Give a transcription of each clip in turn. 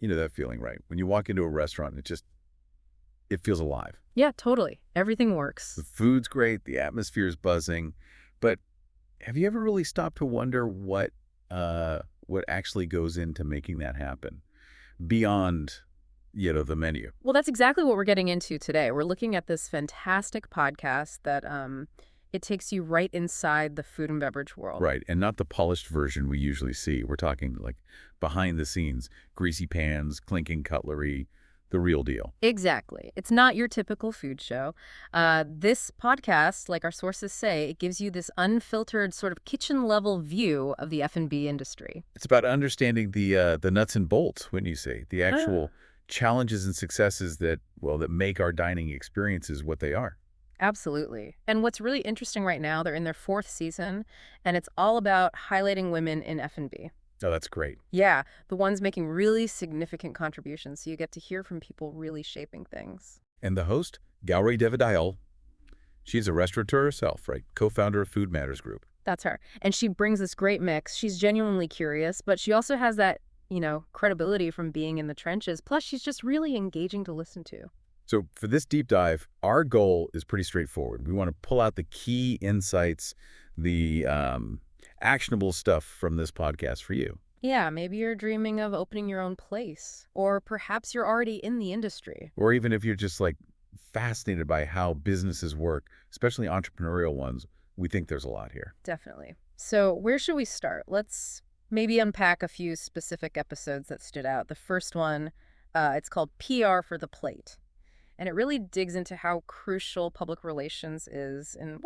You know that feeling, right? When you walk into a restaurant, it feels alive. Yeah, totally. Everything The works. food's great, the atmosphere is buzzing. But have you ever really stopped to wonder what actually goes into making that happen beyond, the menu? Well, that's exactly what we're getting into today. We're looking at this fantastic podcast that it takes you right inside the food and beverage world. Right, and not the polished version we usually see. We're talking like behind the scenes, greasy pans, clinking cutlery, the real deal. Exactly. It's not your typical food show. This podcast, like our sources say, it gives you this unfiltered sort of kitchen level view of the F&B industry. It's about understanding the nuts and bolts, wouldn't you say? The actual challenges and successes that make our dining experiences what they are. Absolutely. And what's really interesting right now, they're in their fourth season, and it's all about highlighting women in F&B. Oh, that's great. Yeah, the ones making really significant contributions, so you get to hear from people really shaping things. And the host, Gauri Devadayal, she's a restaurateur herself, right? Co-founder of Food Matters Group. That's her. And she brings this great mix. She's genuinely curious, but she also has that, credibility from being in the trenches. Plus, she's just really engaging to listen to. So for this deep dive, our goal is pretty straightforward. We want to pull out the key insights, the actionable stuff from this podcast for you. Yeah, maybe you're dreaming of opening your own place, or perhaps you're already in the industry. Or even if you're just like fascinated by how businesses work, especially entrepreneurial ones, we think there's a lot here. Definitely. So, where should we start? Let's maybe unpack a few specific episodes that stood out. The first one, it's called PR for the Plate. And it really digs into how crucial public relations is in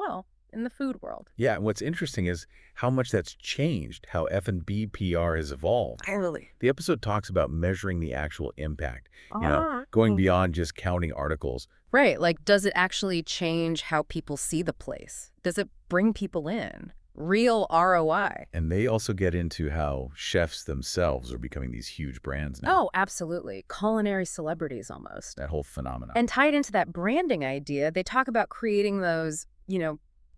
the food world. Yeah, and what's interesting is how much that's changed, how F&B PR has evolved. Really? The episode talks about measuring the actual impact, Ah. going beyond just counting articles. Right. Like, does it actually change how people see the place? Does it bring people in? Real ROI. And they also get into how chefs themselves are becoming these huge brands now. Oh, absolutely. Culinary celebrities almost. That whole phenomenon. And tied into that branding idea, they talk about creating those,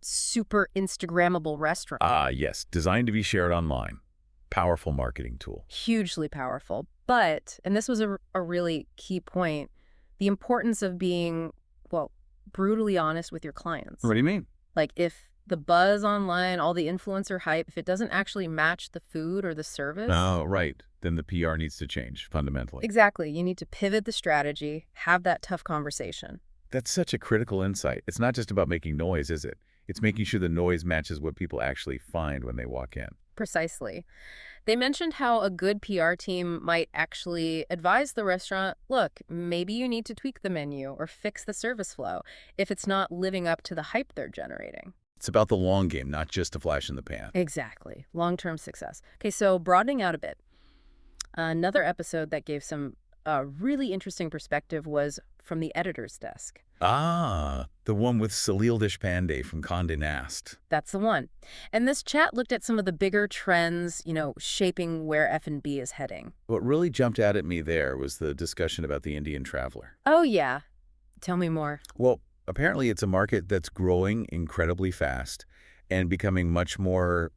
super Instagrammable restaurants. Ah, yes, designed to be shared online. Powerful marketing tool. Hugely powerful. But, and this was a really key point, the importance of being, brutally honest with your clients. What do you mean? Like, if the buzz online, all the influencer hype, if it doesn't actually match the food or the service. Oh, right. Then the PR needs to change fundamentally. Exactly. You need to pivot the strategy, have that tough conversation. That's such a critical insight. It's not just about making noise, is it? It's making sure the noise matches what people actually find when they walk in. Precisely. They mentioned how a good PR team might actually advise the restaurant, look, maybe you need to tweak the menu or fix the service flow if it's not living up to the hype they're generating. It's about the long game, not just a flash in the pan. Exactly. Long-term success. Okay, so broadening out a bit. Another episode that gave some really interesting perspective was from the editor's desk. Ah, the one with Salil Deshpande from Condé Nast. That's the one. And this chat looked at some of the bigger trends, shaping where F&B is heading. What really jumped out at me there was the discussion about the Indian traveler. Oh, yeah. Tell me more. Well, apparently it's a market that's growing incredibly fast and becoming much more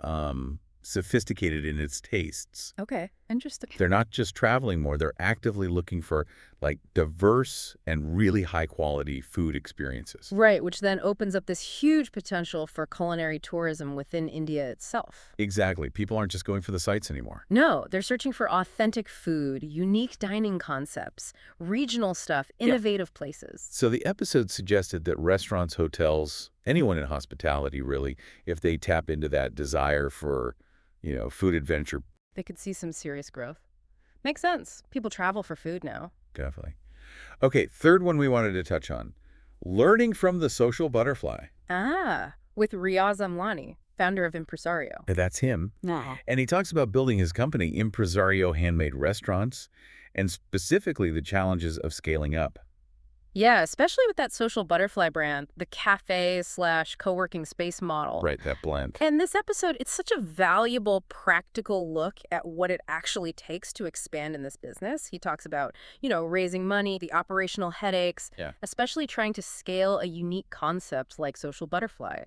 sophisticated in its tastes. Okay, interesting. They're not just traveling more, they're actively looking for like diverse and really high quality food experiences. Right, which then opens up this huge potential for culinary tourism within India itself. Exactly. People aren't just going for the sights anymore. No, they're searching for authentic food, unique dining concepts, regional stuff, innovative places. So the episode suggested that restaurants, hotels, anyone in hospitality really, if they tap into that desire for, food adventure. They could see some serious growth. Makes sense. People travel for food now. Definitely. Okay, third one we wanted to touch on. Learning from the social butterfly. Ah, with Riaz Amlani, founder of Impresario. That's him. No. And he talks about building his company, Impresario Handmade Restaurants, and specifically the challenges of scaling up. Yeah, especially with that social butterfly brand, the cafe/co-working space model. Right, that blend. And this episode, it's such a valuable, practical look at what it actually takes to expand in this business. He talks about, raising money, the operational headaches, especially trying to scale a unique concept like social butterfly.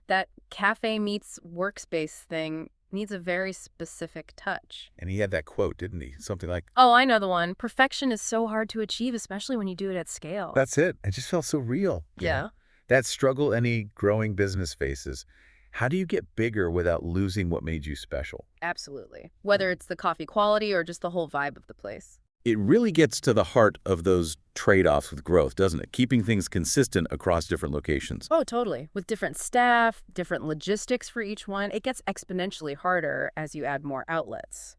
That cafe meets workspace thing needs a very specific touch. And he had that quote, didn't he? Something like, Oh, I know the one. Perfection is so hard to achieve, especially when you do it at scale. that's it. It just felt so real. Yeah. That struggle any growing business faces. How do you get bigger without losing what made you special? Absolutely. Whether it's the coffee quality or just the whole vibe of the place. It really gets to the heart of those trade-offs with growth, doesn't it? Keeping things consistent across different locations. Oh, totally. With different staff, different logistics for each one, it gets exponentially harder as you add more outlets.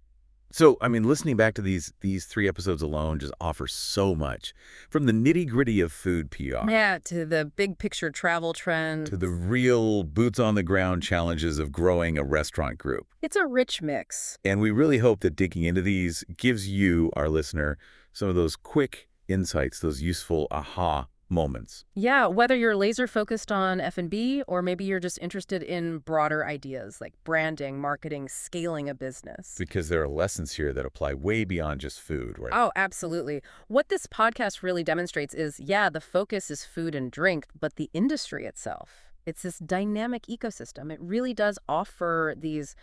So, I mean, listening back to these 3 episodes alone just offers so much. From the nitty-gritty of food PR Yeah, to the big picture travel trends. to the real boots-on-the-ground challenges of growing a restaurant group. It's a rich mix. And we really hope that digging into these gives you, our listener, some of those quick insights, those useful aha moments. Yeah, whether you're laser focused on F&B or maybe you're just interested in broader ideas like branding, marketing, scaling a business. Because there are lessons here that apply way beyond just food, right? Oh, absolutely. What this podcast really demonstrates is, yeah, the focus is food and drink, but the industry itself, it's this dynamic ecosystem. It really does offer these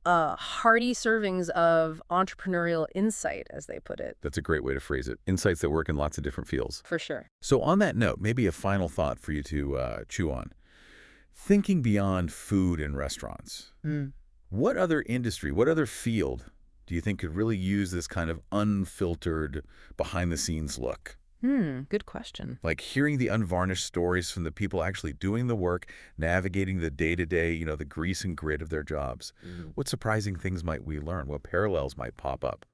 hearty servings of entrepreneurial insight, as they put it. That's a great way to phrase it. Insights that work in lots of different fields. For sure. So on that note, maybe a final thought for you to chew on. Thinking beyond food and restaurants, what other industry, what other field do you think could really use this kind of unfiltered, behind-the-scenes look? Good question. Like hearing the unvarnished stories from the people actually doing the work, navigating the day-to-day, the grease and grit of their jobs. What surprising things might we learn? What parallels might pop up?